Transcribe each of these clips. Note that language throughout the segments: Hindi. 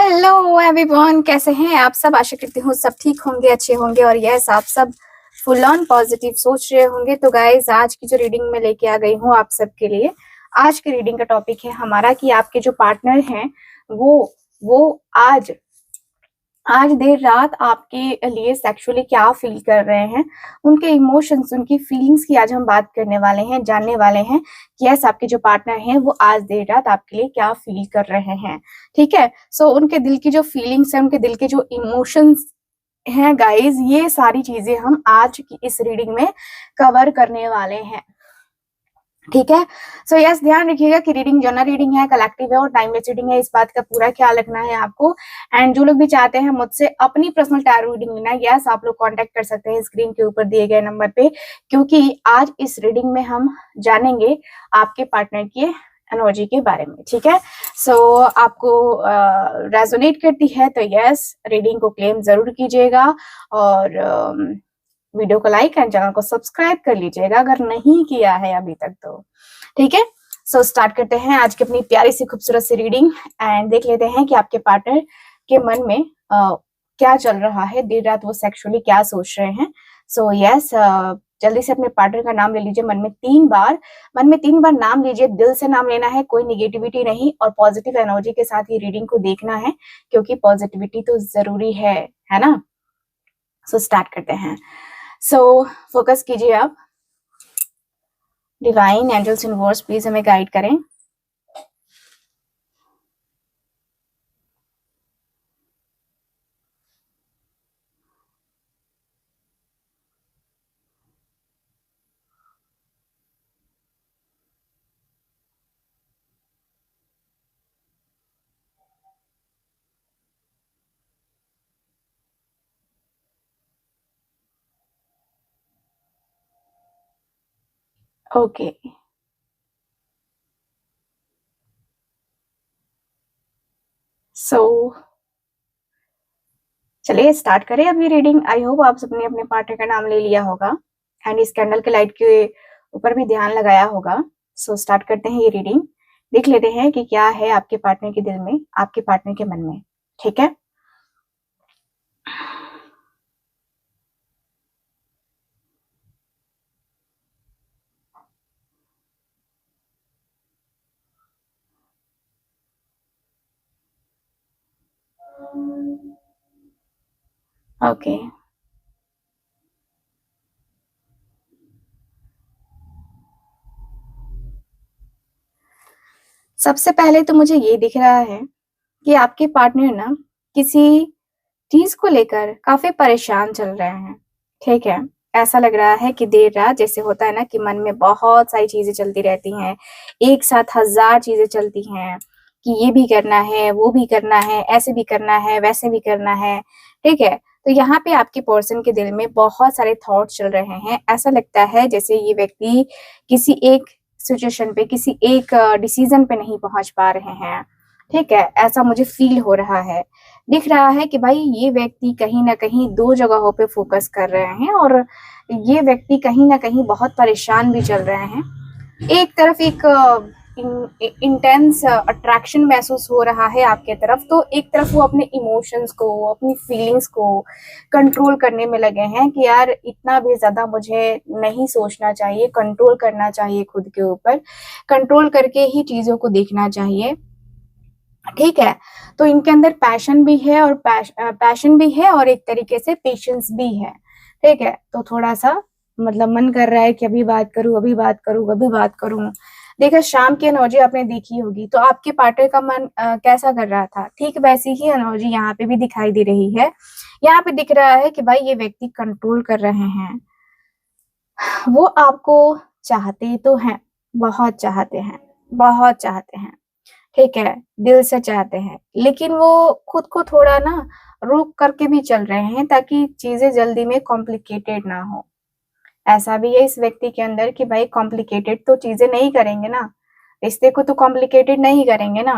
हेलो एवरीवन, कैसे हैं आप सब। आशा करती हूँ सब ठीक होंगे, अच्छे होंगे और यस आप सब फुल ऑन पॉजिटिव सोच रहे होंगे। तो गाइज, आज की जो रीडिंग मैं लेके आ गई हूँ आप सबके लिए, आज की रीडिंग का टॉपिक है हमारा कि आपके जो पार्टनर हैं वो आज देर रात आपके लिए सेक्सुअली क्या फील कर रहे हैं, उनके इमोशंस, उनकी फीलिंग्स की आज हम बात करने वाले हैं, जानने वाले हैं कि यस आपके जो पार्टनर हैं वो आज देर रात आपके लिए क्या फील कर रहे हैं। ठीक है, सो उनके दिल की जो फीलिंग्स है, उनके दिल के जो इमोशंस हैं गाइज, ये सारी चीजें हम आज की इस रीडिंग में कवर करने वाले हैं। ठीक है, सो यस ध्यान रखिएगा कि रीडिंग जनरल रीडिंग है, कलेक्टिव है और टाइमलेस रीडिंग है, इस बात का पूरा ख्याल रखना है आपको। एंड जो लोग भी चाहते हैं मुझसे अपनी पर्सनल टैरो रीडिंग लेना, यस आप लोग कांटेक्ट कर सकते हैं स्क्रीन के ऊपर दिए गए नंबर पे, क्योंकि आज इस रीडिंग में हम जानेंगे आपके पार्टनर की एनर्जी के बारे में। ठीक है, सो आपको रेजोनेट करती है तो यस रीडिंग को क्लेम जरूर कीजिएगा और वीडियो को लाइक एंड चैनल को सब्सक्राइब कर लीजिएगा अगर नहीं किया है अभी तक तो। ठीक है, सो स्टार्ट करते हैं आज की अपनी प्यारी सी खूबसूरत सी रीडिंग एंड देख लेते हैं कि आपके पार्टनर के मन में क्या चल रहा है, देर रात वो सेक्सुअली क्या सोच रहे हैं। सो यस जल्दी से अपने पार्टनर का नाम ले लीजिए मन में 3 बार नाम लीजिए, दिल से नाम लेना है, कोई निगेटिविटी नहीं और पॉजिटिव एनर्जी के साथ ही रीडिंग को देखना है क्योंकि पॉजिटिविटी तो जरूरी है ना। सो स्टार्ट करते हैं। सो फोकस कीजिए आप, डिवाइन एंजल्स यूनिवर्स प्लीज हमें गाइड करें। ओके, सो चलिए स्टार्ट करें अभी रीडिंग। आई होप आप सबने अपने पार्टनर का नाम ले लिया होगा एंड इस कैंडल के लाइट के ऊपर भी ध्यान लगाया होगा। सो स्टार्ट करते हैं ये रीडिंग, देख लेते हैं कि क्या है आपके पार्टनर के दिल में, आपके पार्टनर के मन में। ठीक है, ओके सबसे पहले तो मुझे ये दिख रहा है कि आपके पार्टनर ना किसी चीज को लेकर काफी परेशान चल रहे हैं। ठीक है, ऐसा लग रहा है कि देर रात जैसे होता है ना कि मन में बहुत सारी चीजें चलती रहती हैं, एक साथ हजार चीजें चलती हैं कि ये भी करना है, वो भी करना है, ऐसे भी करना है, वैसे भी करना है। ठीक है, तो यहाँ पे आपके पर्सन के दिल में बहुत सारे थॉट्स चल रहे हैं। ऐसा लगता है जैसे ये व्यक्ति किसी एक सिचुएशन पे, किसी एक डिसीजन पे नहीं पहुंच पा रहे हैं। ठीक है, ऐसा मुझे फील हो रहा है, दिख रहा है कि भाई ये व्यक्ति कहीं ना कहीं 2 जगहों पे फोकस कर रहे हैं और ये व्यक्ति कहीं ना कहीं बहुत परेशान भी चल रहे हैं। एक तरफ एक इंटेंस अट्रैक्शन महसूस हो रहा है आपके तरफ, तो एक तरफ वो अपने इमोशंस को, अपनी फीलिंग्स को कंट्रोल करने में लगे हैं कि यार इतना भी ज्यादा मुझे नहीं सोचना चाहिए, कंट्रोल करना चाहिए खुद के ऊपर, कंट्रोल करके ही चीजों को देखना चाहिए। ठीक है, तो इनके अंदर पैशन भी है और पैशन भी है और एक तरीके से पेशेंस भी है। ठीक है, तो थोड़ा सा मतलब मन कर रहा है कि अभी बात करूं, अभी बात करूं, अभी बात करूं। देखा, शाम की एनर्जी आपने देखी होगी, तो आपके पार्टनर का मन कैसा कर रहा था, ठीक वैसी ही एनर्जी यहाँ पे भी दिखाई दे रही है। यहाँ पे दिख रहा है कि भाई ये व्यक्ति कंट्रोल कर रहे हैं, वो आपको चाहते तो हैं, बहुत चाहते हैं, बहुत चाहते हैं। ठीक है, दिल से चाहते हैं, लेकिन वो खुद को थोड़ा ना रोक करके भी चल रहे हैं ताकि चीजें जल्दी में कॉम्प्लिकेटेड ना हो। ऐसा भी है इस व्यक्ति के अंदर कि भाई कॉम्प्लिकेटेड तो चीजें नहीं करेंगे ना, रिश्ते को तो कॉम्प्लिकेटेड नहीं करेंगे ना।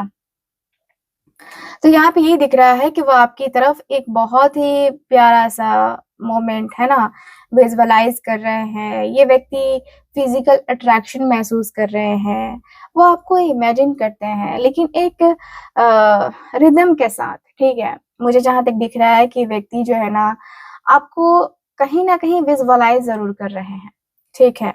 तो यहाँ पे ये दिख रहा है कि वो आपकी तरफ एक बहुत ही प्यारा सा मोमेंट है ना विजुअलाइज कर रहे हैं। ये व्यक्ति फिजिकल अट्रैक्शन महसूस कर रहे हैं, वो आपको इमेजिन करते हैं, लेकिन एक रिदम के साथ, ठीक है? मुझे जहाँ तक दिख रहा है कि व्यक्ति जो है ना, आपको कहीं न कहीं विज़ुअलाइज़ ज़रूर कर रहे हैं, ठीक है?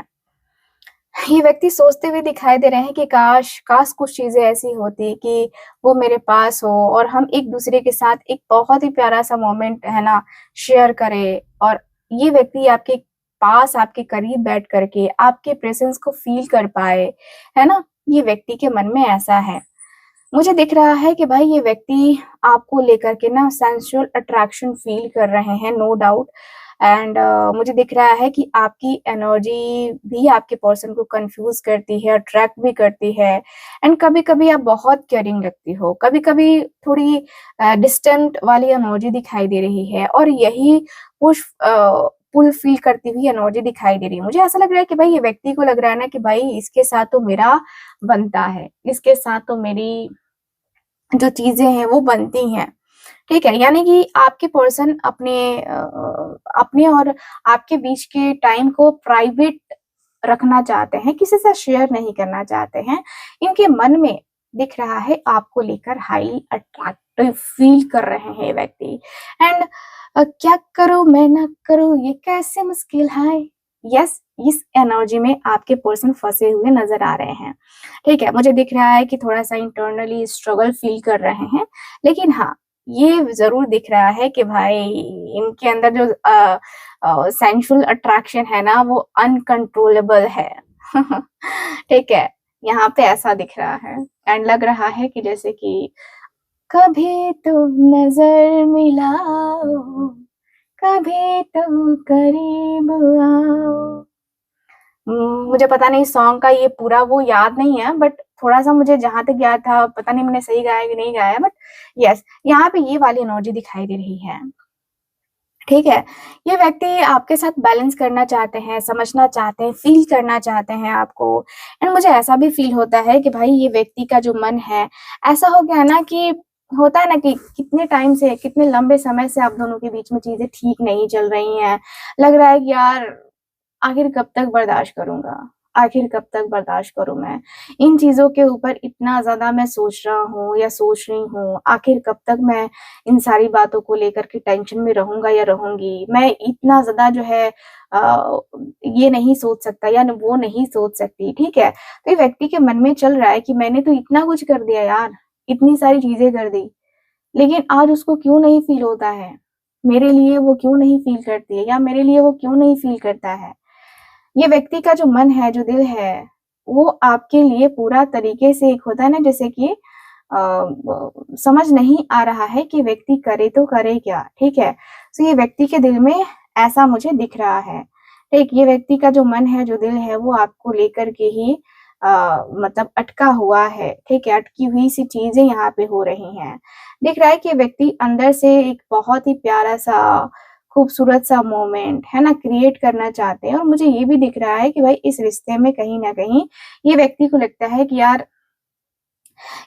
ये व्यक्ति सोचते हुए दिखाई दे रहे हैं कि काश काश कुछ चीज़ें ऐसी होती कि वो मेरे पास हो और हम एक-दूसरे के साथ एक बहुत ही प्यारा-सा मोमेंट है ना, शेयर करें और ये व्यक्ति आपके पास, आपके करीब बैठ कर के आपके प्रेज़ेंस को फ़ील कर पाए, है ना? ये व्यक्ति के मन में ऐसा है। मुझे दिख रहा है कि भाई ये व्यक्ति आपको लेकर के ना सेंसुअल अट्रैक्शन फ़ील कर रहे हैं, नो डाउट। एंड मुझे दिख रहा है कि आपकी एनर्जी भी आपके पर्सन को कन्फ्यूज़ करती है, अट्रैक्ट भी करती है एंड कभी-कभी आप बहुत केयरिंग लगती हो, कभी-कभी थोड़ी डिस्टेंट वाली एनर्जी दिखाई दे रही है और यही पुल फ़ील करती हुई एनर्जी दिखाई दे रही है। मुझे ऐसा लग रहा है कि भाई ये व्यक्ति को लग रहा है ना कि भाई इसके साथ तो मेरा बनता है, इसके साथ तो मेरी जो चीज़ें हैं वो बनती हैं, ठीक है? यानी कि आपके पर्सन अपने और आपके बीच के टाइम को प्राइवेट रखना चाहते हैं, किसी से शेयर नहीं करना चाहते हैं। इनके मन में दिख रहा है आपको लेकर हाईली अट्रैक्टिव फ़ील कर रहे हैं ये व्यक्ति एंड क्या करूँ मैं ना करूँ ये कैसे मुश्किल है। यस, इस एनर्जी में आपके पर्सन फँसे हुए नज़र आ रहे हैं, ठीक है? मुझे दिख रहा है कि थोड़ा-सा इंटरनली स्ट्रगल फ़ील कर रहे हैं, लेकिन हाँ, ये ज़रूर दिख रहा है कि भाई इनके अंदर जो सेंसुअल अट्रैक्शन है ना वो अनकंट्रोलेबल है। ठीक है? यहाँ पे ऐसा दिख रहा है एंड लग रहा है कि जैसे कि कभी तो नज़र मिलाओ, कभी तो करीब आओ। मुझे पता नहीं सॉन्ग का ये पूरा वो याद नहीं है बट थोड़ा-सा मुझे जहाँ तक याद था, पता नहीं मैंने सही गाया कि नहीं गाया बट येस, यहाँ पे ये वाली एनर्जी दिखाई दे रही है। ठीक है? ये व्यक्ति आपके साथ बैलेंस करना चाहते हैं, समझना चाहते हैं, फ़ील करना चाहते हैं आपको एंड मुझे ऐसा भी फ़ील होता है कि भाई ये व्यक्ति का जो मन है, ऐसा हो गया ना कि होता है ना कि कितने टाइम से, कितने लंबे समय से आप दोनों के बीच में चीज़ें ठीक नहीं चल रही हैं। लग रहा है कि यार आखिर कब तक बर्दाश्त करूँगा? आखिर कब तक बर्दाश्त करूँ मैं? इन चीज़ों के ऊपर इतना ज़्यादा मैं सोच रहा हूँ या सोच रही हूँ, आखिर कब तक मैं इन सारी बातों को लेकर के टेंशन में रहूँगा या रहूँगी? मैं इतना ज़्यादा जो है ये नहीं सोच सकता या वो नहीं सोच सकती, ठीक है? तो ये व्यक्ति के मन में चल रहा है कि मैंने तो इतना कुछ कर दिया यार, इतनी सारी चीज़ें कर दी, लेकिन आज उसको क्यों नहीं फ़ील होता है? मेरे लिए वो क्यों नहीं फ़ील करती है या मेरे लिए वो क्यों नहीं फ़ील करता है? ये व्यक्ति का जो मन है, जो दिल है, वो आपके लिए पूरा तरीके से एक होता है ना जैसे कि समझ नहीं आ रहा है कि व्यक्ति करे तो करे क्या, ठीक है? तो ये व्यक्ति के दिल में ऐसा मुझे दिख रहा है, ठीक? ये व्यक्ति का जो मन है, जो दिल है, वो आपको लेकर के ही मतलब अटका हुआ है, ठीक है? अटकी हुई सी चीज़ें यहाँ पे हो रही हैं। दिख रहा है कि व्यक्ति अंदर से एक बहुत ही प्यारा-सा खूबसूरत सा मोमेंट, है ना? क्रिएट करना चाहते हैं और मुझे ये भी दिख रहा है कि भाई इस रिश्ते में कहीं न कहीं ये व्यक्ति को लगता है कि यार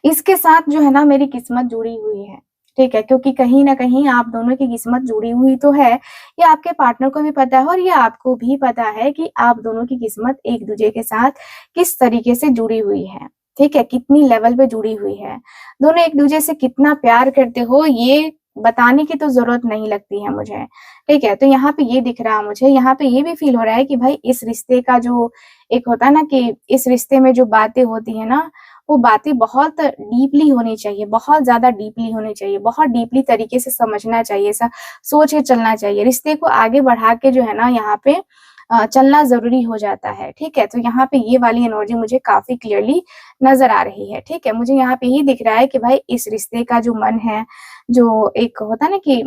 इसके साथ जो है ना मेरी किस्मत जुड़ी हुई है, ठीक है? क्योंकि कहीं न कहीं आप दोनों की किस्मत जुड़ी हुई तो है, ये आपके पार्टनर को भी पता है और ये आपको भी पता है कि आप दोनों की किस्मत एक-दूसरे के साथ किस तरीके से जुड़ी हुई है, ठीक है? कितनी लेवल पे जुड़ी हुई है। दोनों एक-दूसरे से कितना प्यार करते हो ये बताने की तो ज़रूरत नहीं लगती है मुझे, ठीक है? तो यहाँ पे ये दिख रहा है मुझे, यहाँ पे ये भी फ़ील हो रहा है कि भाई इस रिश्ते का जो एक होता है ना कि इस रिश्ते में जो बातें होती हैं ना, वो बातें बहुत डीपली होनी चाहिए, बहुत ज़्यादा डीपली होनी चाहिए, बहुत डीपली तरीके से समझना चाहिए, ऐसा सोच के चलना चाहिए। रिश्ते को आगे बढ़ा के जो है ना यहाँ पे चलना ज़रूरी हो जाता है, ठीक है? तो यहाँ पे ये वाली एनर्जी मुझे काफ़ी क्लियरली नज़र आ रही है, ठीक है? मुझे यहाँ पे ये दिख रहा है कि भाई इस रिश्ते का जो मन है, जो एक होता है ना कि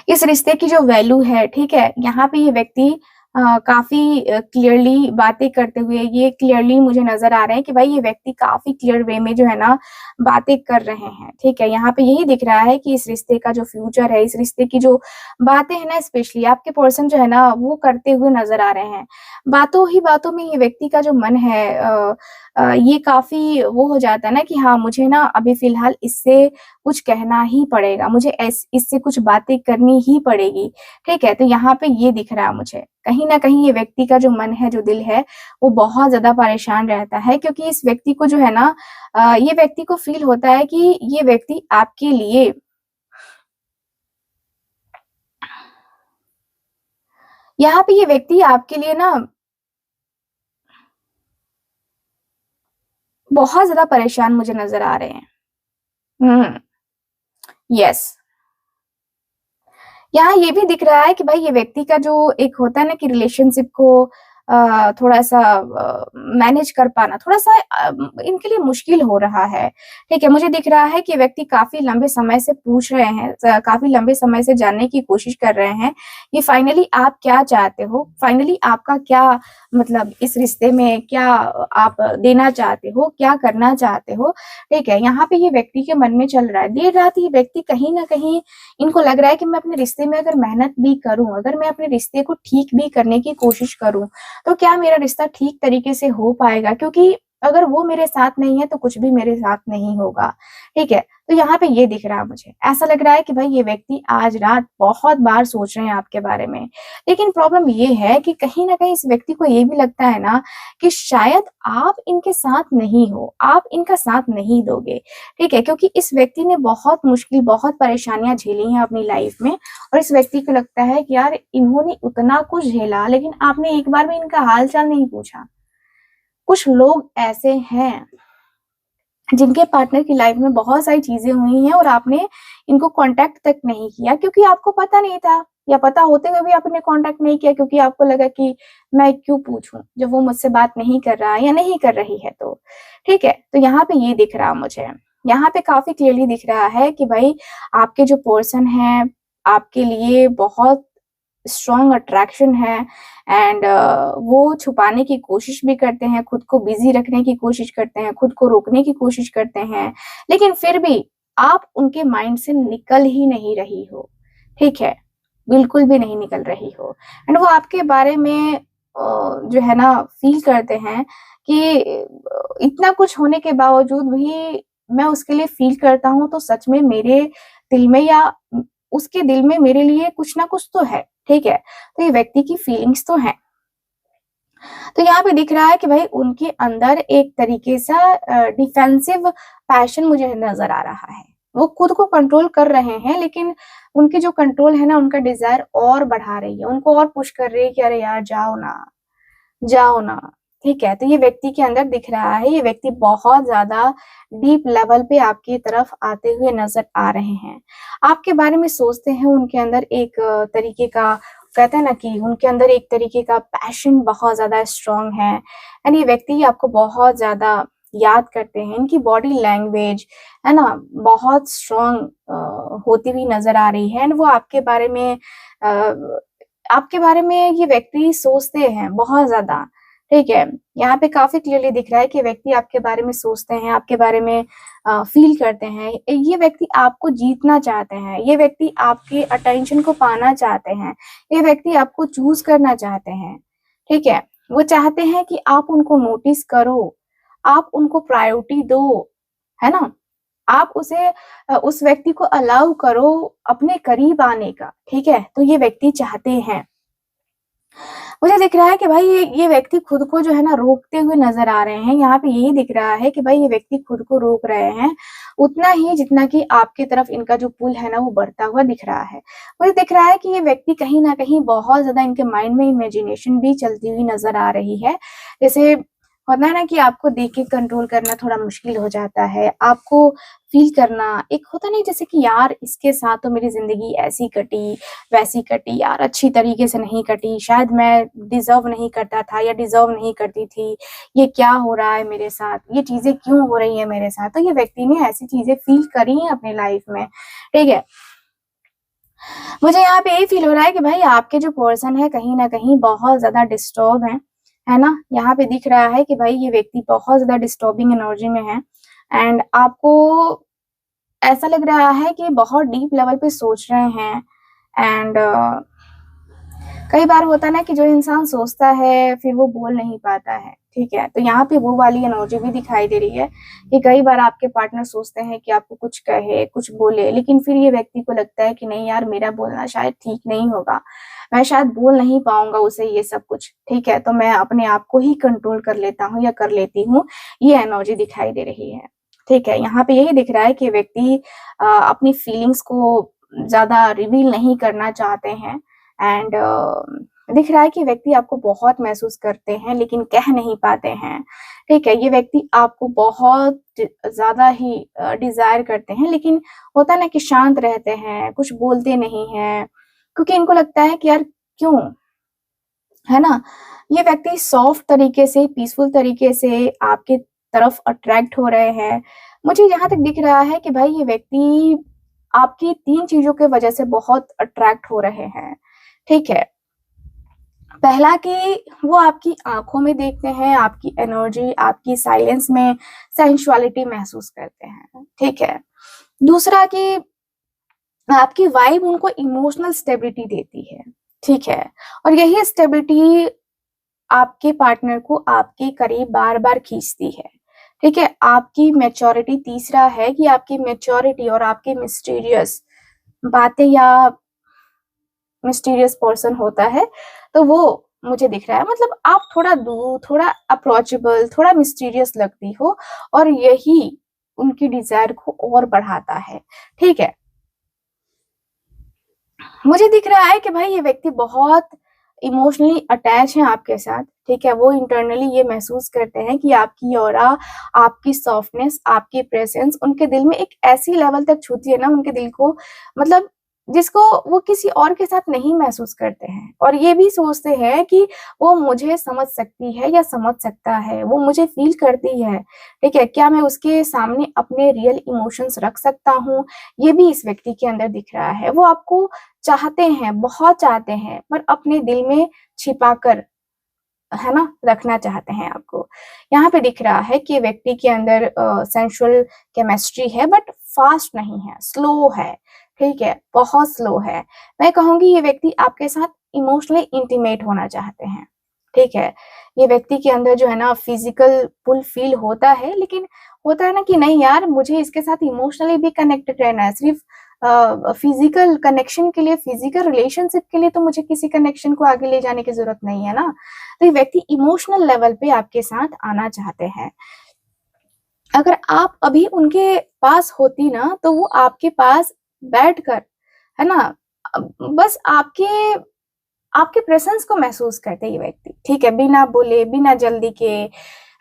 इस रिश्ते की जो वैल्यू है, ठीक है? यहाँ पे ये व्यक्ति काफ़ी क्लियरली बातें करते हुए ये क्लियरली मुझे नज़र आ रहे हैं कि भाई ये व्यक्ति काफ़ी क्लियर वे में जो है ना बातें कर रहे हैं, ठीक है? यहाँ पे यही दिख रहा है कि इस रिश्ते का जो फ्यूचर है, इस रिश्ते की जो बातें हैं ना स्पेशली आपके पर्सन जो है ना वो करते हुए नज़र आ रहे हैं। बातों ही बातों में ये व्यक्ति का जो मन है ये काफ़ी वो हो जाता है ना कि हाँ, मुझे ना अभी फ़िलहाल इससे कुछ कहना ही पड़ेगा, मुझे इससे कुछ बातें करनी ही पड़ेगी, ठीक है? तो यहाँ पे ये दिख रहा है मुझे। कहीं न कहीं ये व्यक्ति का जो मन है, जो दिल है, वो बहुत ज़्यादा परेशान रहता है क्योंकि इस व्यक्ति को जो है ना ये व्यक्ति को फ़ील होता है कि ये व्यक्ति आपके लिए यहाँ पे ये व्यक्ति आपके लिए ना बहुत ज़्यादा परेशान मुझे नज़र आ रहे हैं। हुँ, येस। यहाँ ये भी दिख रहा है कि भाई ये व्यक्ति का जो एक होता है ना कि रिलेशनशिप को थोड़ा-सा मैनेज कर पाना थोड़ा-सा इनके लिए मुश्किल हो रहा है, ठीक है? मुझे दिख रहा है कि व्यक्ति काफ़ी लंबे समय से पूछ रहे हैं काफ़ी लंबे समय से जानने की कोशिश कर रहे हैं, कि फाइनली आप क्या चाहते हो? फाइनली आपका क्या मतलब इस रिश्ते में क्या आप देना चाहते हो? क्या करना चाहते हो? ठीक है? यहाँ पे ये व्यक्ति के मन में चल रहा है। देर रात ये व्यक्ति कहीं न कहीं इनको लग रहा है कि मैं अपने रिश्ते में अगर मेहनत भी करूँ, अगर मैं अपने रिश्ते को ठीक भी करने की कोशिश करूँ, तो क्या मेरा रिश्ता ठीक तरीके से हो पाएगा? क्योंकि अगर वो मेरे साथ नहीं है, तो कुछ भी मेरे साथ नहीं होगा, ठीक है? तो यहाँ पे ये दिख रहा है मुझे। ऐसा लग रहा है कि भाई ये व्यक्ति आज रात बहुत बार सोच रहे हैं आपके बारे में। लेकिन प्रॉब्लम ये है कि कहीं न कहीं इस व्यक्ति को ये भी लगता है ना कि शायद आप इनके साथ नहीं हो, आप इनका साथ नहीं दोगे। ठीक है? क्योंकि इस व्यक्ति ने बहुत मुश्किल, बहुत परेशानियाँ झेली हैं अपनी लाइफ में और इस व्यक्ति को लगता है कि यार इन्होंने उतना कुछ झेला लेकिन आपने एक बार भी इनका हाल-चाल नहीं पूछा। कुछ लोग ऐसे हैं जिनके पार्टनर की लाइफ में बहुत सारी चीज़ें हुई हैं और आपने इनको कॉन्टैक्ट तक नहीं किया क्योंकि आपको पता नहीं था या पता होते हुए भी आपने कॉन्टैक्ट नहीं किया क्योंकि आपको लगा कि मैं क्यों पूछूँ, जब वो मुझसे बात नहीं कर रहा है या नहीं कर रही है तो। ठीक है? तो यहाँ पे ये दिख रहा मुझे। यहाँ पे काफ़ी क्लियरली दिख रहा है कि भई आपके जो पर्सन हैं, आपके लिए बहुत स्ट्रॉन्ग अट्रैक्शन है एंड वो छुपाने की कोशिश भी करते हैं, खुद को बिज़ी रखने की कोशिश करते हैं, खुद को रोकने की कोशिश करते हैं, लेकिन फिर भी आप उनके माइंड से निकल ही नहीं रही हो, ठीक है? बिल्कुल भी नहीं निकल रही हो एंड वो आपके बारे में जो है ना फ़ील करते हैं कि इतना कुछ होने के बावजूद भी मैं उसके लिए फ़ील करता हूँ, तो सच में मेरे दिल में या उसके दिल में मेरे लिए कुछ ना कुछ तो है, ठीक है? तो ये व्यक्ति की फीलिंग्स तो हैं। तो यहाँ पे दिख रहा है कि भाई उनके अंदर एक तरीके सा डिफेंसिव पैशन मुझे नज़र आ रहा है। वो खुद को कंट्रोल कर रहे हैं लेकिन उनकी जो कंट्रोल है ना उनका डिज़ायर और बढ़ा रही है, उनको और पुश कर रही है कि अरे यार जाओ ना, ठीक है? तो ये व्यक्ति के अंदर दिख रहा है, ये व्यक्ति बहुत ज़्यादा डीप लेवल पे आपकी तरफ आते हुए नज़र आ रहे हैं। आपके बारे में सोचते हैं, उनके अंदर एक तरीके का कहते हैं ना कि उनके अंदर एक तरीके का पैशन बहुत ज़्यादा स्ट्रॉन्ग है एंड ये व्यक्ति आपको बहुत ज़्यादा याद करते हैं। इनकी बॉडी लैंग्वेज, है ना, बहुत स्ट्रॉन्ग होती हुई नज़र आ रही है एंड वो आपके बारे में ये व्यक्ति सोचते हैं बहुत ज़्यादा, ठीक है? यहाँ पे काफ़ी क्लियरली दिख रहा है कि व्यक्ति आपके बारे में सोचते हैं, आपके बारे में फ़ील करते हैं। ये व्यक्ति आपको जीतना चाहते हैं, ये व्यक्ति आपके अटेंशन को पाना चाहते हैं, ये व्यक्ति आपको चूज़ करना चाहते हैं, ठीक है? वो चाहते हैं कि आप उनको नोटिस करो, आप उनको प्रायोरिटी दो, है ना? आप उस व्यक्ति को अलाउ करो अपने करीब आने का, ठीक है? तो ये व्यक्ति चाहते हैं। मुझे दिख रहा है कि भाई ये व्यक्ति खुद को जो है ना रोकते हुए नज़र आ रहे हैं। यहाँ पे यही दिख रहा है कि भाई ये व्यक्ति खुद को रोक रहे हैं, उतना ही जितना कि आपकी तरफ इनका जो पुल है ना वो बढ़ता हुआ दिख रहा है। मुझे दिख रहा है कि ये व्यक्ति कहीं न कहीं बहुत ज़्यादा इनके माइंड में इमेजिनेशन भी चलती हुई नज़र आ रही है। जैसे होता है ना कि आपको देख के कंट्रोल करना थोड़ा मुश्किल हो जाता है, आपको फ़ील करना एक होता नहीं जैसे कि यार इसके साथ तो मेरी ज़िंदगी ऐसी कटी, वैसी कटी यार अच्छी तरीके से नहीं कटी, शायद मैं डिज़र्व नहीं करता था या डिज़र्व नहीं करती थी, ये क्या हो रहा है मेरे साथ, ये चीज़ें क्यों हो रही हैं मेरे साथ? तो ये व्यक्ति ने ऐसी चीज़ें फ़ील करी हैं अपनी लाइफ़ में, ठीक है? मुझे यहाँ पे यही फ़ील हो रहा है कि भाई आपके जो पर्सन है कहीं न कहीं बहुत ज़्यादा डिस्टर्ब हैं, है ना? यहाँ पे दिख रहा है कि भाई ये व्यक्ति बहुत ज़्यादा डिस्टर्बिंग एनर्जी में है एंड आपको ऐसा लग रहा है कि बहुत डीप लेवल पे सोच रहे हैं एंड कई बार होता है ना कि जो इंसान सोचता है फिर वो बोल नहीं पाता है, ठीक है, तो यहाँ पे वो वाली एनर्जी भी दिखाई दे रही है कि कई बार आपके पार्टनर सोचते हैं कि आपको कुछ कहे, कुछ बोले, लेकिन फिर ये व्यक्ति को लगता है कि नहीं यार, मेरा बोलना शायद ठीक नहीं होगा, मैं शायद बोल नहीं पाऊंगा उसे ये सब कुछ, ठीक है, तो मैं अपने आप को ही कंट्रोल कर लेता हूँ या कर लेती हूँ, ये एनर्जी दिखाई दे रही है। ठीक है, यहाँ पे यही दिख रहा है कि व्यक्ति अपनी फीलिंग्स को ज्यादा रिवील नहीं करना चाहते हैं, एंड दिख रहा है कि व्यक्ति आपको बहुत महसूस करते हैं लेकिन कह नहीं पाते हैं। ठीक है, ये व्यक्ति आपको बहुत ज्यादा ही डिजायर करते हैं, लेकिन होता है ना कि शांत रहते हैं, कुछ बोलते नहीं हैं, क्योंकि इनको लगता है कि यार क्यों, है ना। ये व्यक्ति सॉफ्ट तरीके से, पीसफुल तरीके से आपके तरफ अट्रैक्ट हो रहे हैं। मुझे जहां तक दिख रहा है कि भाई ये व्यक्ति आपकी 3 चीजों के वजह से बहुत अट्रैक्ट हो रहे हैं। ठीक है, पहला कि वो आपकी आंखों में देखते हैं, आपकी एनर्जी, आपकी साइलेंस में सेंसुअलिटी महसूस करते हैं। ठीक है, दूसरा कि आपकी वाइब उनको इमोशनल स्टेबिलिटी देती है। ठीक है, और यही स्टेबिलिटी आपके पार्टनर को आपके करीब बार बार खींचती है। ठीक है, आपकी मैच्योरिटी, तीसरा है कि आपकी मैच्योरिटी और आपके मिस्टीरियस बातें या मिस्टीरियस पर्सन होता है, तो वो मुझे दिख रहा है, मतलब आप थोड़ा दूर, थोड़ा अप्रोचेबल, थोड़ा मिस्टीरियस लगती हो, और यही उनकी डिजायर को और बढ़ाता है। ठीक है, मुझे दिख रहा है कि भाई ये व्यक्ति बहुत इमोशनली अटैच है आपके साथ। ठीक है, वो इंटरनली ये महसूस करते हैं कि आपकी ऑरा, आपकी सॉफ्टनेस, आपकी प्रेजेंस उनके दिल में एक ऐसी लेवल तक छूती है ना, उनके दिल को, मतलब जिसको वो किसी और के साथ नहीं महसूस करते हैं, और ये भी सोचते हैं कि वो मुझे समझ सकती है या समझ सकता है, वो मुझे फील करती है। ठीक है, क्या मैं उसके सामने अपने रियल इमोशंस रख सकता हूँ, ये भी इस व्यक्ति के अंदर दिख रहा है। वो आपको चाहते हैं, बहुत चाहते हैं, पर अपने दिल में छिपा कर, है ना, रखना चाहते हैं आपको। यहाँ पे दिख रहा है कि व्यक्ति के अंदर सेंसुअल केमिस्ट्री है, बट फास्ट नहीं है, स्लो है। ठीक है, बहुत स्लो है। मैं कहूंगी ये व्यक्ति आपके साथ इमोशनली इंटीमेट होना चाहते हैं। ठीक है, ये व्यक्ति के अंदर जो है ना फिजिकल पुल फील होता है, लेकिन होता है ना कि नहीं यार, मुझे इसके साथ इमोशनली भी कनेक्टेड रहना है। सिर्फ फिजिकल कनेक्शन के लिए, फिजिकल रिलेशनशिप के लिए तो मुझे किसी कनेक्शन को आगे ले जाने की जरूरत नहीं है ना। तो ये व्यक्ति इमोशनल लेवल पे आपके साथ आना चाहते हैं। अगर आप अभी उनके पास होती ना, तो वो आपके पास बैठकर, है ना, बस आपके आपके प्रेजेंस को महसूस करते ये व्यक्ति। ठीक है, बिना बोले, बिना जल्दी के,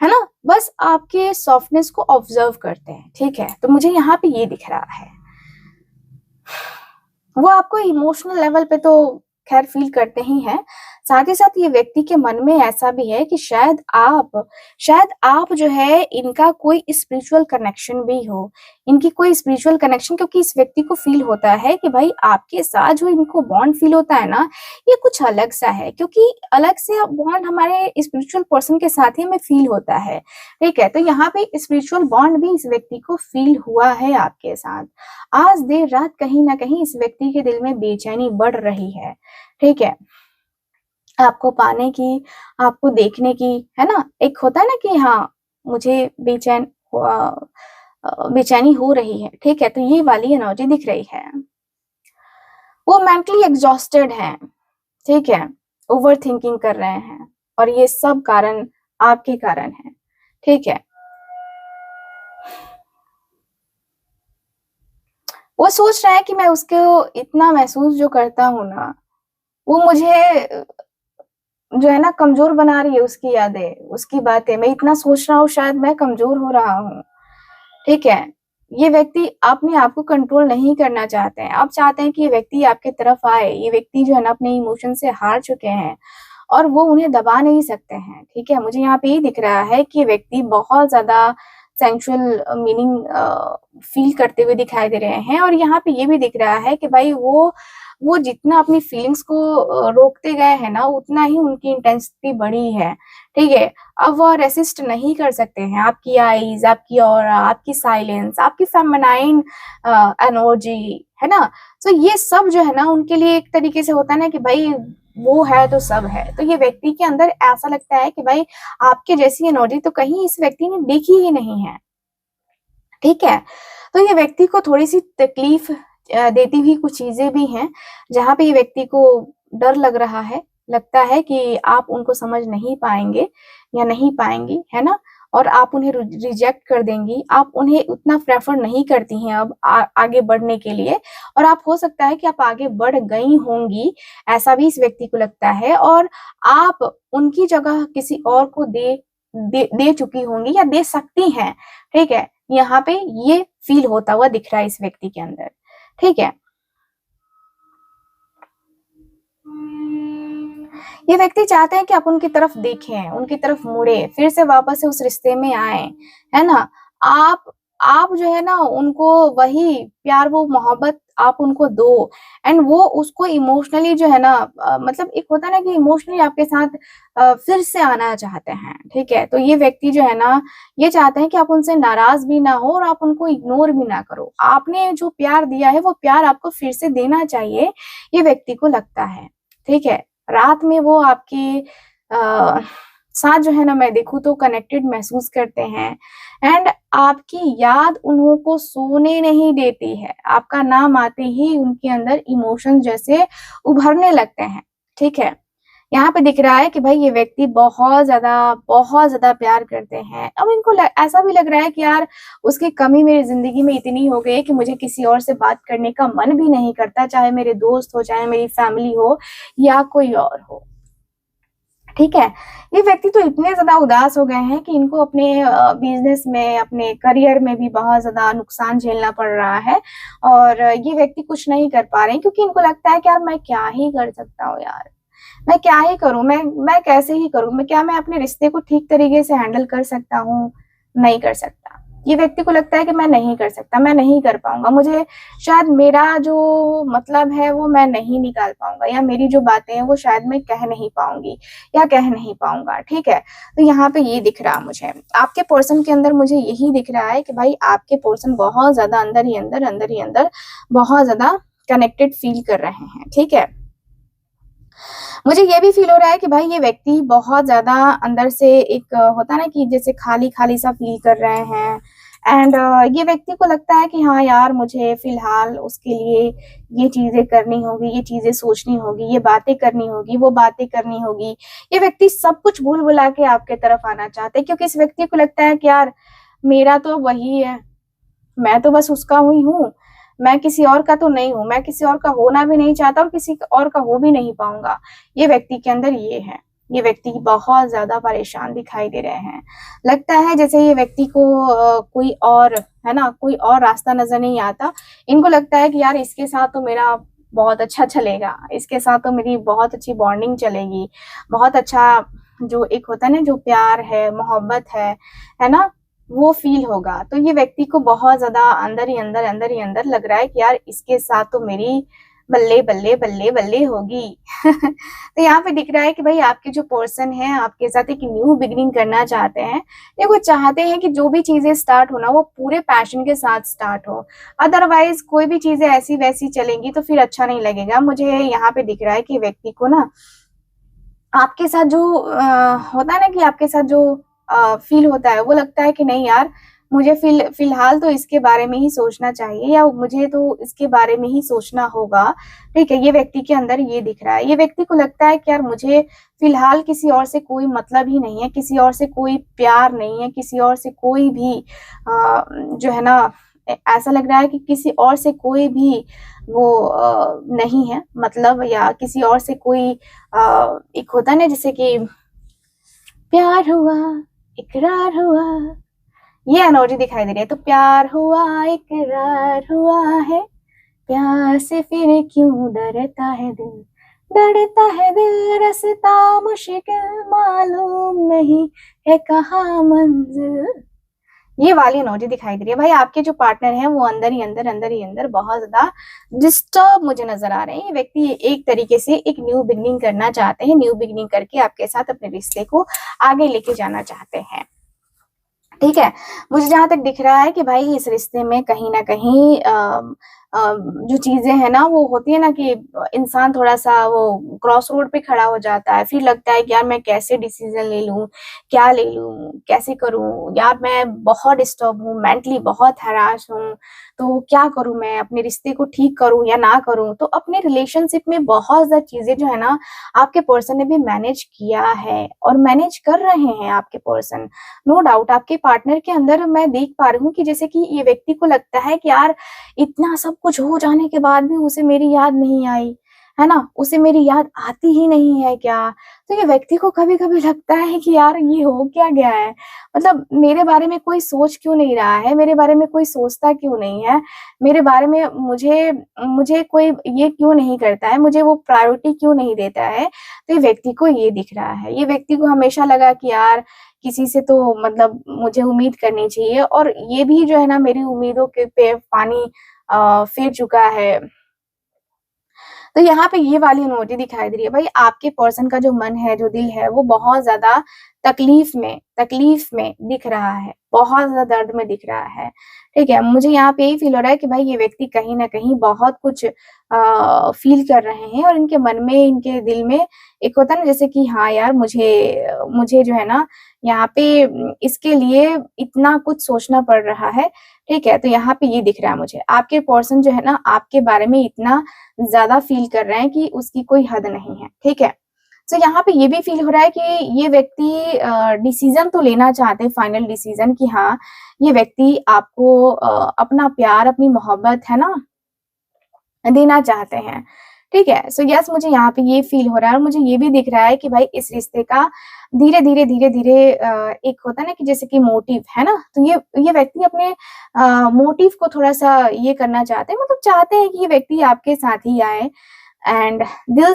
है ना, बस आपके सॉफ्टनेस को ऑब्जर्व करते हैं। ठीक है, तो मुझे यहाँ पे ये दिख रहा है। वो आपको इमोशनल लेवल पे तो खैर फील करते ही हैं, साथ ही साथ ये व्यक्ति के मन में ऐसा भी है कि शायद आप जो है, इनका कोई स्पिरिचुअल कनेक्शन भी हो, इनकी कोई स्पिरिचुअल कनेक्शन, क्योंकि इस व्यक्ति को फील होता है कि भाई आपके साथ जो इनको बॉन्ड फील होता है ना, ये कुछ अलग सा है, क्योंकि अलग से बॉन्ड हमारे स्पिरिचुअल पर्सन के साथ ही हमें फील होता है। ठीक है, तो यहाँ पे स्पिरिचुअल बॉन्ड भी इस व्यक्ति को फील हुआ है आपके साथ। आज देर रात कहीं ना कहीं इस व्यक्ति के दिल में बेचैनी बढ़ रही है। ठीक है, आपको पाने की, आपको देखने की, है ना, एक होता है ना कि हाँ, मुझे बेचैनी हो रही है। ठीक है, तो ये वाली एनर्जी दिख रही है। वो मेंटली एग्जॉस्टेड हैं। ठीक है, ओवर थिंकिंग कर रहे हैं, और ये सब कारण आपके कारण है। ठीक है, वो सोच रहा है कि मैं उसको इतना महसूस जो करता हूँ ना, वो मुझे जो है ना कमजोर बना रही है, उसकी यादें, उसकी बातें, मैं इतना सोच रहा हूँ, शायद मैं कमजोर हो रहा हूँ। ठीक है, ये व्यक्ति अपने आप को कंट्रोल नहीं करना चाहते हैं। आप चाहते हैं कि ये व्यक्ति आपके तरफ आए। ये व्यक्ति जो है ना अपने इमोशन से हार चुके हैं, और वो उन्हें दबा नहीं सकते हैं। ठीक है, मुझे यहाँ पे ये दिख रहा है कि ये व्यक्ति बहुत ज्यादा सेंसुअल मीनिंग फील करते हुए दिखाई दे रहे हैं, और यहाँ पे ये भी दिख रहा है कि भाई वो जितना अपनी फीलिंग्स को रोकते गए हैं ना, उतना ही उनकी इंटेंसिटी बढ़ी है। ठीक है, अब वो रेसिस्ट नहीं कर सकते हैं आपकी आईज, आपकी ऑरा, आपकी साइलेंस, आपकी फेमिनाइन एनर्जी, है ना। तो ये सब जो है ना उनके लिए एक तरीके से होता है ना कि भाई वो है तो सब है। तो ये व्यक्ति के अंदर ऐसा लगता है कि भाई आपके जैसी एनर्जी तो कहीं इस व्यक्ति ने देखी ही नहीं है, ठीक है। तो ये व्यक्ति को थोड़ी-सी तकलीफ देती हुई कुछ चीज़ें भी हैं, जहाँ पे ये व्यक्ति को डर लग रहा है, लगता है कि आप उनको समझ नहीं पाएँगे या नहीं पाएँगी, है ना? और आप उन्हें रिजेक्ट कर देंगी, आप उन्हें उतना प्रेफ़र नहीं करती हैं अब आगे बढ़ने के लिए, और आप हो सकता है कि आप आगे बढ़ गई होंगी, ऐसा भी इस व्यक्ति को लगता है, और आप उनकी जगह किसी और को दे चुकी होंगी या दे सकती हैं, ठीक है? यहाँ पे ये फ़ील होता हुआ दिख रहा है इस व्यक्ति के अंदर, ठीक है? ये व्यक्ति चाहते हैं कि आप उनकी तरफ देखें, उनकी तरफ मुड़ें, फिर से वापस से उस रिश्ते में आएँ, है ना? आप जो है ना उनको वही प्यार, वो मोहब्बत आप उनको दो, एंड वो उसको इमोशनली जो है ना मतलब एक होता है ना कि इमोशनली आपके साथ फिर से आना चाहते हैं, ठीक है? तो ये व्यक्ति जो है ना, ये चाहते हैं कि आप उनसे नाराज़ भी ना हो और आप उनको इग्नोर भी ना करो। आपने जो प्यार दिया है, वो प्यार आपको फिर से देना चाहिए, ये व्यक्ति को लगता है, ठीक है? रात में वो आपके साथ जो है ना मैं देखूँ तो कनेक्टेड महसूस करते हैं, एंड आपकी याद उन्हों को सोने नहीं देती है। आपका नाम आते ही उनके अंदर इमोशंस जैसे उभरने लगते हैं, ठीक है? यहाँ पे दिख रहा है कि भाई ये व्यक्ति बहुत ज़्यादा प्यार करते हैं। अब इनको ऐसा भी लग रहा है कि यार उसकी कमी मेरी ज़िंदगी में इतनी हो गई है कि मुझे किसी और से बात करने का मन भी नहीं करता, चाहे मेरे दोस्त हो, चाहे मेरी फैमिली हो या कोई और हो। ठीक है? ये व्यक्ति तो इतने ज़्यादा उदास हो गए हैं कि इनको अपने बिज़नेस में, अपने करियर में भी बहुत ज़्यादा नुकसान झेलना पड़ रहा है, और ये व्यक्ति कुछ नहीं कर पा रहे हैं क्योंकि इनको लगता है कि यार मैं क्या ही कर सकता हूँ यार? मैं क्या ही करूँ? मैं कैसे ही करूँ? मैं अपने रिश्ते को ठीक तरीके से हैंडल कर सकता हूँ? नहीं कर सकता। ये व्यक्ति को लगता है कि मैं नहीं कर सकता, मैं नहीं कर पाऊँगा, मुझे शायद मेरा जो मतलब है वो मैं नहीं निकाल पाऊँगा, या मेरी जो बातें हैं वो शायद मैं कह नहीं पाऊँगी या कह नहीं पाऊँगा, ठीक है? तो यहाँ पे ये दिख रहा मुझे। आपके पर्सन के अंदर मुझे यही दिख रहा है कि भाई आपके पर्सन बहुत ज़्यादा अंदर ही अंदर बहुत ज़्यादा कनेक्टेड फ़ील कर रहे हैं, ठीक है? मुझे ये भी फ़ील हो रहा है कि भाई ये व्यक्ति बहुत ज़्यादा अंदर से एक होता है ना कि जैसे खाली-खाली सा फ़ील कर रहे हैं, एंड ये व्यक्ति को लगता है कि हाँ यार, मुझे फ़िलहाल उसके लिए ये चीज़ें करनी होगी, ये चीज़ें सोचनी होगी, ये बातें करनी होगी, वो बातें करनी होगी। ये व्यक्ति सब कुछ भूल-भुला के आपके तरफ आना चाहते हैं क्योंकि इस व्यक्ति को लगता है कि यार मेरा तो वही है, मैं तो बस उसका ही हूँ, मैं किसी और का तो नहीं हूँ, मैं किसी और का होना भी नहीं चाहता और किसी और का हो भी नहीं पाऊँगा। ये व्यक्ति के अंदर ये है। ये व्यक्ति बहुत ज़्यादा परेशान दिखाई दे रहे हैं। लगता है जैसे ये व्यक्ति को कोई और, है ना, कोई और रास्ता नज़र नहीं आता। इनको लगता है कि यार इसके साथ तो मेरा बहुत अच्छा चलेगा, इसके साथ तो मेरी बहुत अच्छी बॉन्डिंग चलेगी, बहुत अच्छा जो एक होता है ना जो प्यार है, मोहब्बत है ना? वो फ़ील होगा। तो ये व्यक्ति को बहुत ज़्यादा अंदर ही अंदर लग रहा है कि यार इसके साथ तो मेरी बल्ले, बल्ले, बल्ले, बल्ले होगी। तो यहाँ पे दिख रहा है कि भाई आपके जो पर्सन हैं, आपके साथ एक न्यू बिगिनिंग करना चाहते हैं। देखो, चाहते हैं कि जो भी चीज़ें स्टार्ट हो ना, वो पूरे पैशन के साथ स्टार्ट हो। अदरवाइज़ कोई भी चीज़ें ऐसी-वैसी चलेंगी तो फिर अच्छा नहीं लगेगा। मुझे यहाँ पे दिख रहा है कि व्यक्ति को ना आपके साथ जो होता है ना कि आपके साथ जो फ़ील होता है, वो लगता है कि नहीं यार, मुझे फ़िलहाल तो इसके बारे में ही सोचना चाहिए, या मुझे तो इसके बारे में ही सोचना होगा, ठीक है? ये व्यक्ति के अंदर ये दिख रहा है। ये व्यक्ति को लगता है कि यार मुझे फ़िलहाल किसी और से कोई मतलब ही नहीं है, किसी और से कोई प्यार नहीं है, किसी और से कोई भी जो है ना ऐसा लग रहा है कि किसी और से कोई भी वो नहीं है मतलब, या किसी और से कोई एक होता है ना जैसे कि प्यार हुआ, इकरार हुआ, ये एनर्जी दिखाई दे रही है। तो प्यार हुआ, इकरार हुआ है, प्यार से फिर क्यों डरता है दिल, रास्ता मुश्किल मालूम नहीं है कहाँ मंज़िल। ये वाली एनर्जी दिखाई दे रही है। भाई आपके जो पार्टनर हैं वो अंदर ही अंदर बहुत ज़्यादा डिस्टर्ब मुझे नज़र आ रहे हैं। ये व्यक्ति एक तरीके से एक न्यू बिगिनिंग करना चाहते हैं। न्यू बिगिनिंग करके आपके साथ अपने रिश्ते को आगे लेके जाना चाहते हैं। ठीक है? मुझे जहाँ तक दिख रहा है कि भाई इस रिश्ते में कहीं न कहीं जो चीज़ें हैं ना वो होती है ना कि इंसान थोड़ा-सा वो क्रॉस रोड पे खड़ा हो जाता है। फिर लगता है कि यार मैं कैसे डिसीज़न ले लूँ, क्या ले लूँ, कैसे करूँ? यार मैं बहुत डिस्टर्ब हूँ, मेंटली बहुत हैरास हूँ, तो क्या करूँ मैं? अपने रिश्ते को ठीक करूँ या ना करूँ? तो अपने रिलेशनशिप में बहुत ज़्यादा चीज़ें जो है ना आपके पर्सन ने भी मैनेज किया है और मैनेज कर रहे हैं आपके पर्सन। नो डाउट आपके पार्टनर के अंदर मैं देख पा रही हूँ कि जैसे कि ये व्यक्ति को लगता है कि यार इतना सब कुछ हो जाने के बाद भी उसे मेरी याद नहीं आई, है ना? उसे मेरी याद आती ही नहीं है क्या? तो ये व्यक्ति को कभी-कभी लगता है कि यार ये हो क्या गया है? मतलब मेरे बारे में कोई सोच क्यों नहीं रहा है? मेरे बारे में कोई सोचता क्यों नहीं है? मेरे बारे में मुझे मुझे कोई ये क्यों नहीं करता है? मुझे वो प्रायोरिटी क्यों नहीं देता है? तो ये व्यक्ति को ये दिख रहा है। ये व्यक्ति को हमेशा लगा कि यार किसी से तो मतलब मुझे उम्मीद करनी चाहिए और ये भी जो है ना मेरी उम्मीदों के पे पानी फिर चुका है। तो यहाँ पे ये वाली इमोजी दिखाई दे रही है। भाई आपके पर्सन का जो मन है, जो दिल है, वो बहुत ज़्यादा तकलीफ में दिख रहा है, बहुत ज़्यादा दर्द में दिख रहा है, ठीक है? मुझे यहाँ पे यही फ़ील हो रहा है कि भाई ये व्यक्ति कहीं न कहीं बहुत कुछ फ़ील कर रहे हैं और इनके मन में, इनके दिल में एक होता है ना जैसे कि हाँ यार मुझे जो है ना यहाँ पे इसके लिए इतना कुछ सोचना पड़ रहा है, ठीक है? तो यहाँ पे ये दिख रहा है मुझे। आपके पर्सन जो है ना आपके बारे में इतना ज़्यादा फ़ील कर रहे हैं कि उसकी कोई हद नहीं है, ठीक है? तो यहाँ पे ये भी फ़ील हो रहा है कि ये व्यक्ति डिसीज़न तो लेना चाहते हैं फाइनल डिसीज़न कि हाँ, ये व्यक्ति आपको अपना प्यार, अपनी मोहब्बत है ना देना चाहते हैं, ठीक है? सो यस मुझे यहाँ पे ये फ़ील हो रहा है और मुझे ये भी दिख रहा है कि भाई इस रिश्ते का धीरे-धीरे एक होता है ना कि जैसे कि मोटिव, है ना? तो ये व्यक्ति अपने मोटिव को थोड़ा-सा ये करना चाहते हैं मतलब चाहते हैं कि ये व्यक्ति आपके साथ ही आए एंड दिल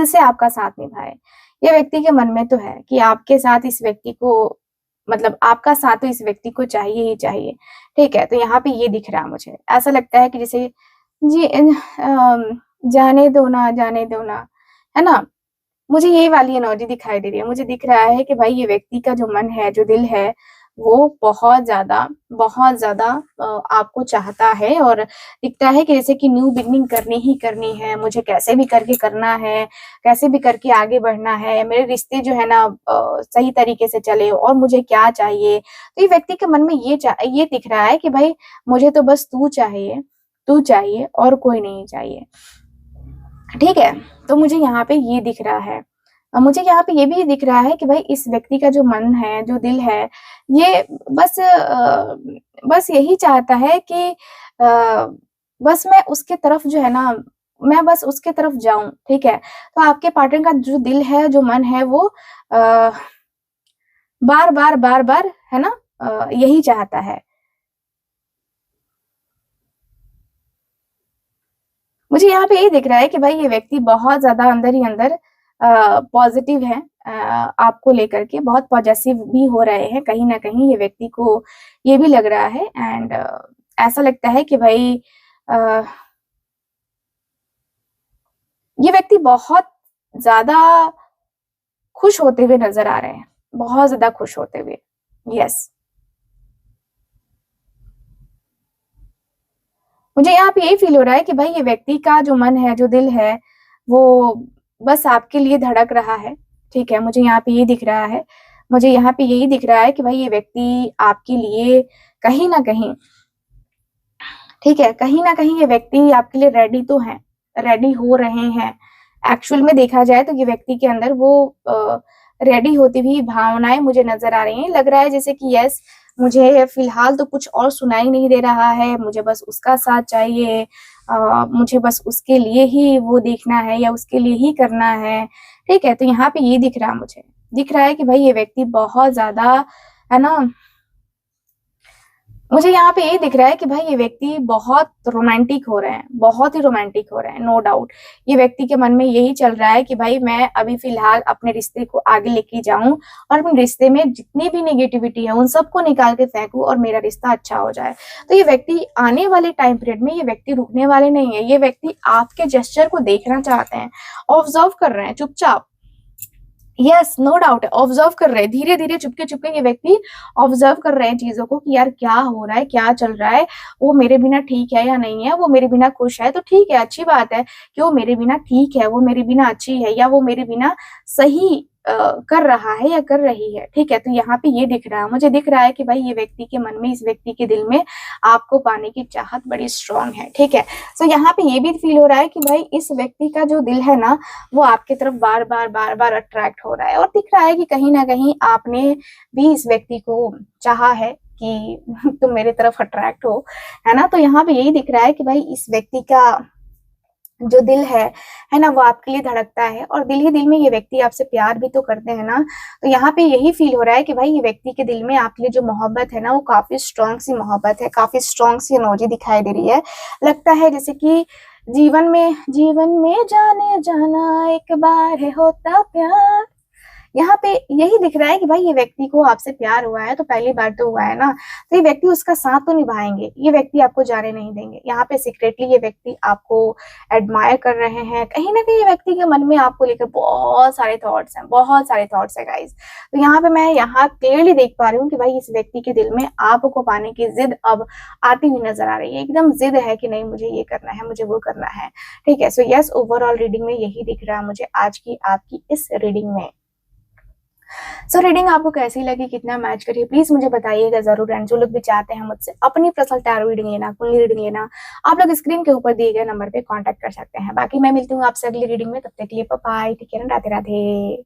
से आपका साथ निभाए। ये व्यक्ति के मन में तो है कि आपके साथ इस व्यक्ति को मतलब आपका साथ तो इस व्यक्ति को चाहिए ही चाहिए, ठीक है? तो यहाँ पे ये दिख रहा है मुझे। ऐसा लगता है कि जैसे जी जाने दो ना, है ना? मुझे ये वाली एनर्जी दिखाई दे रही है। मुझे दिख रहा है कि भाई ये व्यक्ति का जो मन है, जो दिल है, वो बहुत ज़्यादा आपको चाहता है और दिखता है कि जैसे कि न्यू बिगिनिंग करनी ही करनी है, मुझे कैसे भी करके करना है, कैसे भी करके आगे बढ़ना है, मेरे रिश्ते जो है ना सही तरीके से चले और मुझे क्या चाहिए। तो ये व्यक्ति के मन में ये दिख रहा है कि भाई मुझे तो बस तू चाहिए और कोई नहीं चाहिए। ठीक है? तो मुझे यहाँ पे ये दिख रहा है। मुझे यहाँ पे ये भी दिख रहा है कि भाई इस व्यक्ति का जो मन है, जो दिल है, ये बस बस यही चाहता है कि बस मैं उसके तरफ जो है ना, मैं बस उसके तरफ जाऊँ, ठीक है? तो आपके पार्टनर का जो दिल है, जो मन है वो अ, बार-बार है ना यही चाहता है। मुझे यहाँ पे ये दिख रहा है कि भाई ये व्यक्ति बहुत ज़्यादा अंदर ही अंदर पॉज़िटिव है आपको लेकर के, बहुत पॉज़ेसिव भी हो रहे हैं, कहीं न कहीं ये व्यक्ति को ये भी लग रहा है एंड ऐसा लगता है कि भाई अ, ये व्यक्ति बहुत ज़्यादा खुश होते हुए नज़र आ रहे हैं, बहुत ज़्यादा खुश होते हुए। यस। मुझे यहाँ पे यही फ़ील हो रहा है कि भाई ये व्यक्ति का जो मन है, जो दिल है, वो बस आपके लिए धड़क रहा है, ठीक है? मुझे यहाँ पे ये दिख रहा है। मुझे यहाँ पे यही दिख रहा है कि भाई ये व्यक्ति आपके लिए कहीं न कहीं, ठीक है? कहीं न कहीं ये व्यक्ति आपके लिए रेडी तो हैं, रेडी हो रहे हैं। एक्चुअल में देखा जाए तो ये व्यक्ति के अंदर वो रेडी होती हुई भावनाएँ मुझे नज़र आ रही हैं। लग रहा है जैसे कि यस मुझे फ़िलहाल तो कुछ और सुनाई नहीं दे रहा है, मुझे बस उसका साथ चाहिए मुझे बस उसके लिए ही वो देखना है या उसके लिए ही करना है, ठीक है? तो यहाँ पे ये दिख रहा है मुझे। दिख रहा है कि भाई ये व्यक्ति बहुत ज़्यादा है ना मुझे यहाँ पे ये दिख रहा है कि भाई ये व्यक्ति बहुत रोमांटिक हो रहे हैं, बहुत ही रोमांटिक हो रहे हैं, नो डाउट। ये व्यक्ति के मन में यही चल रहा है कि भाई मैं अभी फ़िलहाल अपने रिश्ते को आगे लेके जाऊँ और अपने रिश्ते में जितनी भी नेगेटिविटी है, उन सबको निकाल के फेंकूँ और मेरा रिश्ता अच्छा हो जाए। तो ये व्यक्ति आने वाले टाइम पीरियड में ये व्यक्ति रुकने वाले नहीं है, ये व्यक्ति आपके जेस्चर को देखना चाहते हैं, ऑब्ज़र्व कर रहे हैं चुपचाप। यस, नो डाउट है, ऑब्जर्व कर रहे हैं, धीरे-धीरे, चुपके-चुपके ये व्यक्ति ऑब्जर्व कर रहे हैं चीज़ों को कि यार क्या हो रहा है, क्या चल रहा है, वो मेरे बिना ठीक है या नहीं है, वो मेरे बिना खुश है तो ठीक है, अच्छी बात है कि वो मेरे बिना ठीक है, वो मेरे बिना अच्छी है या वो मेरे बिना सही कर रहा है या कर रही है, ठीक है? तो यहाँ पे ये दिख रहा है, मुझे दिख रहा है कि भाई ये व्यक्ति के मन में, इस व्यक्ति के दिल में आपको पाने की चाहत बड़ी स्ट्रॉन्ग है, ठीक है? सो यहाँ पे ये भी फ़ील हो रहा है कि भाई इस व्यक्ति का जो दिल है ना, वो आपकी तरफ बार-बार, बार-बार अट्रैक्ट हो रहा है और दिख रहा है कि कहीं न कहीं आपने भी इस व्यक्ति को चाहा है कि तुम मेरी तरफ अट्रैक्ट हो, है ना? तो यहाँ पे यही दिख रहा है कि भाई इस व्यक्ति का जो दिल है ना? वो आपके लिए धड़कता है और दिल ही दिल में ये व्यक्ति आपसे प्यार भी तो करते हैं ना। तो यहाँ पे यही फ़ील हो रहा है कि भाई ये व्यक्ति के दिल में आपके लिए जो मोहब्बत है ना, वो काफ़ी स्ट्रॉन्ग सी मोहब्बत है, काफ़ी स्ट्रॉन्ग सी एनर्जी दिखाई दे रही है। लगता है जैसे कि जीवन में जाने-जाना एक बार है होता प्यार। यहाँ पे यही दिख रहा है कि भाई ये व्यक्ति को आपसे प्यार हुआ है तो पहली बार तो हुआ है ना, तो ये व्यक्ति उसका साथ तो निभाएँगे, ये व्यक्ति आपको जाने नहीं देंगे। यहाँ पे सीक्रेटली ये व्यक्ति आपको एडमायर कर रहे हैं, कहीं न कहीं ये व्यक्ति के मन में आपको लेकर बहुत सारे थॉट्स हैं गाइज़। तो यहाँ पे मैं यहाँ क्लियरली देख पा रही हूँ कि भाई इस व्यक्ति के दिल में आपको पाने की ज़िद अब आती हुई नज़र आ रही है, एकदम ज़िद है कि नहीं मुझे ये करना है, मुझे वो करना है, ठीक है? सो येस, ओवरऑल रीडिंग में यही दिख रहा है मुझे आज की आपकी इस रीडिंग में। सो रीडिंग आपको कैसी लगी, कितना मैच करी, प्लीज मुझे बताइएगा जरूर। एंड जो लोग भी चाहते हैं मुझसे अपनी पर्सनल टैरो रीडिंग लेना, कुंडली रीडिंग लेना, आप लोग स्क्रीन के ऊपर दिए गए नंबर पे कांटेक्ट कर सकते हैं। बाकी मैं मिलती हूँ आपसे अगली रीडिंग में, तब तक के लिए bye bye, take care, Radhe Radhe.